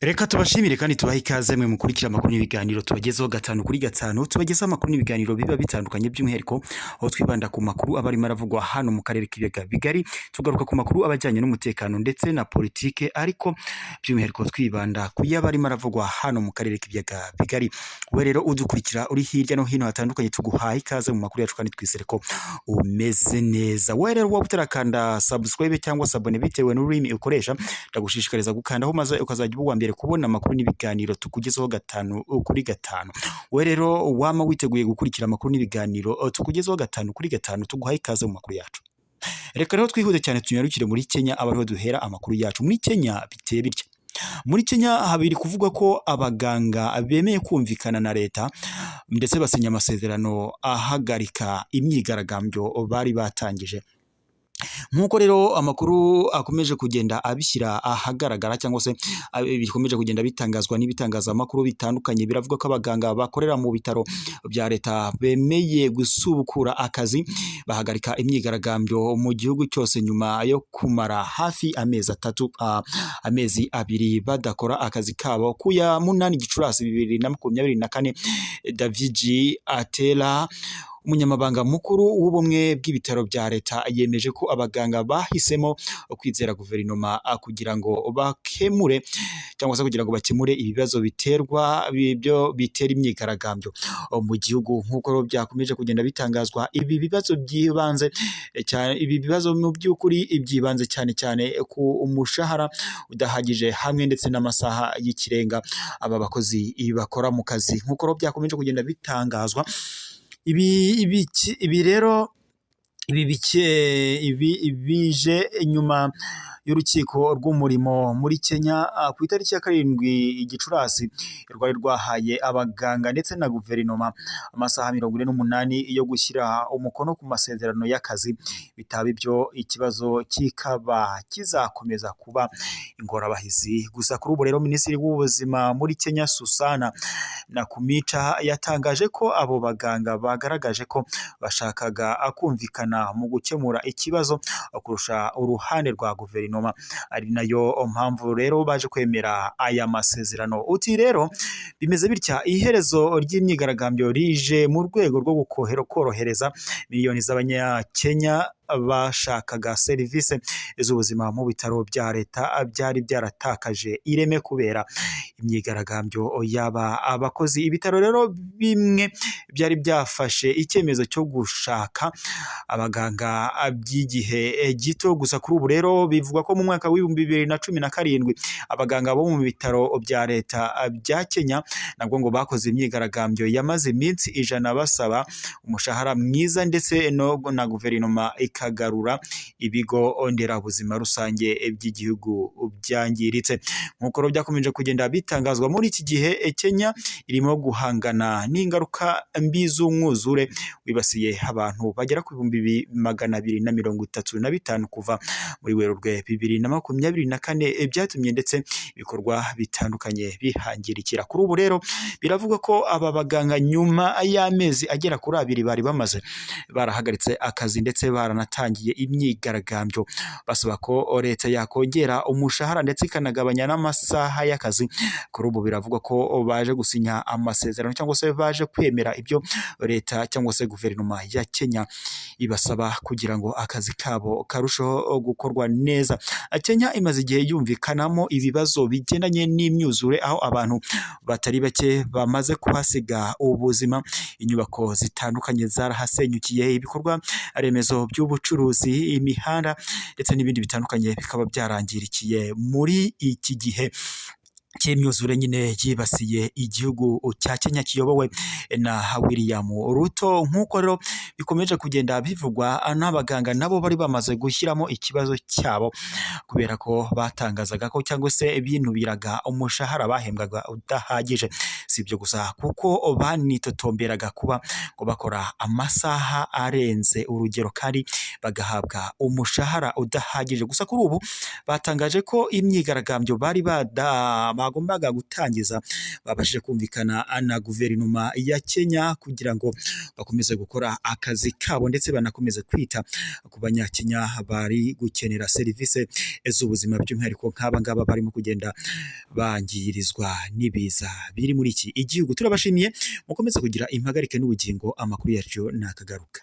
Reka tubashimire kandi tubahe ikaze mwe mukurikira amakuru n'ibiganiro tubagezeho gatanu kuri gatanu tubagezaho amakuru n'ibiganiro biba bitandukanye by'umwihariko aho twibanda ku makuru aba arimo aravugwa hano mu karere k'ibiyaga bigari tugaruka ku makuru abajyanye n'umutekano ndetse na politike ariko by'umwihariko twibanda ku yaba arimo aravugwa hano mu karere k'ibiyaga bigari. We rero udukurikira uri hirya no hino hatandukanye tuguhaye ikaze mu makuru yacu kandi twizere ko umeze neza. We rero waba utarakanda subscribe cyangwa sabone bitewe n'ururimi ukoresha ndagushishikariza gukandaho maze ukazajya uba mbere kubona amakuru n'ibiganiro tukugezeho gatanu kuri gatanu. We rero wama witeguye gukurikira amakuru n'ibiganiro tukugezeho gatanu kuri gatanu tuguhaye ikaze mu makuru yacu. Reka rero twihute cyane tunyarukire muri Kenya abariho duhera amakuru yacu. Muri Kenya biteye bitya. Muri Kenya habiri kuvuga ko abaganga bemeye kumvikana na leta ndetse basinya amasezerano ahagarika imyigaragambyo bari batangije. Nkuko rero amakuru akomeje kugenda abishyira ahagaragara cyangwa se bikomeje kugenda bitangazwa n'ibitangazamakuru bitandukanye biravuga ko abaganga bakorera mu bitaro bya leta bemeye gusubukura akazi bahagarika imyigaragambyo mu gihugu cyose nyuma yo kumara hafi amezi abiri badakora akazi kabo. Ku ya 8 Gicurasi 2024 David Atela umunyamabanga mukuru w'ubumwe bw'ibitaro bya leta yemeje ko abaganga bahisemo kwizera guverinoma kugira ngo bakemure cyangwa se kugira ngo bakemure ibibazo bitera imyigaragambyo mu gihugu. Nk'uko byakomeje kugenda bitangazwa ibi bibazo mu by'ukuri byibanze cyane ku umushahara udahagije hamwe ndetse n'amasaha y'ikirenga aba bakozi bakora mu kazi. Nk'uko byakomeje kugenda bitangazwa ibi bije nyuma y'urukiko rw'umurimo muri Kenya ku itariki ya 7 Gicurasi rwari rwahaye abaganga ndetse na guverinoma amasaha 48 yo gushyira umukono ku masezerano y'akazi. Bitaba ibyo ikibazo kikaba kizakomeza kuba ingorabahizi. Gusa kuri ubu rero Minisitiri w'Ubuzima muri Kenya Susana Nakumicha yatangaje ko abo baganga bagaragaje ko bashakaga kumvikana mu gukemura ikibazo kurusha uruhande rwa guverinoma, ari nayo mpamvu rero baje kwemera aya masezerano. Uti rero bimeze bitya, iherezo ry'imyigaragambyo rije mu rwego rwo korohereza miliyoni z'abanyakenya bashakaga serivisi z'ubuzima mu bitaro bya leta byari byaratakaje ireme kubera imyigaragambyo yaba abakozi. Ibitaro rero bimwe byari byafashe icyemezo cyo gushaka abaganga by'igihe gito. Gusa kuri ubu rero bivugwa ko mu mwaka w'2017 abaganga bo mu bitaro bya leta bya Kenya nabwo ngo bakoze imyigaragambyo yamaze iminsi 100 basaba umushahara mwiza ndetse na guverinoma ikagarura ibigo nderabuzima rusange by'igihugu byangiritse. Nk'uko byakomeje kugenda bitangazwa muri iki gihe Kenya irimo guhangana n'ingaruka mbi z'umwuzure wibasiye abantu bagera ku 235 kuva muri Werurwe 2024 byatumye ndetse ibikorwa bitandukanye bihangirikira. Kuri ubu rero biravuga ko aba baganga nyuma y'amezi agera kuri 2 bari bamaze barahagaritse akazi ndetse baranatangiye imyigaragambyo basaba ko leta yakongera umushahara ndetse ikanagabanya n'amasaha y'akazi. Kuri ubu biravuga ko baje gusinya amasezerano cyangwa se baje kwemera ibyo leta cyangwa se guverinoma ya Kenya ibasaba kugira ngo akazi kabo karushaho gukorwa neza. Kenya imaze igihe yumvikanamo ibibazo bigendanye n'imyuzure aho abantu batari bake bamaze kuhasiga ubuzima, inyubako zitandukanye zarahasenyukiye, ibikorwa remezo by'ubucuruzi, imihanda ndetse n'ibindi bitandukanye bikaba byarangirikiye muri iki gihe cy'imyuzure nyine yibasiye igihugu cya Kenya kiyobowe na William Ruto. Nk'uko rero bikomeje kugenda bivugwa n'abaganga nabo bari bamaze gushyiramo ikibazo cyabo kubera ko batangazaga ko cyangwa se binubiraga umushahara bahembwaga udahagije. Si ibyo gusa kuko banitotomberaga kuba ngo bakora amasaha arenze urugero kandi bagahabwa umushahara udahagije. Gusa kuri ubu batangaje ko imyigaragambyo bari bagombaga gutangiza babashije kumvikana na guverinoma ya Kenya kugira ngo bakomeze gukora akazi kabo ndetse banakomeze kwita ku banyakenya bari gukenera serivisi z'ubuzima by'umwihariko nk'aba ngaba barimo kugenda bangirizwa n'ibiza biri muri iki igihugu. Turabashimiye mukomeze kugira impagarike n'ubugingo, amakuru yacu nakagaruka.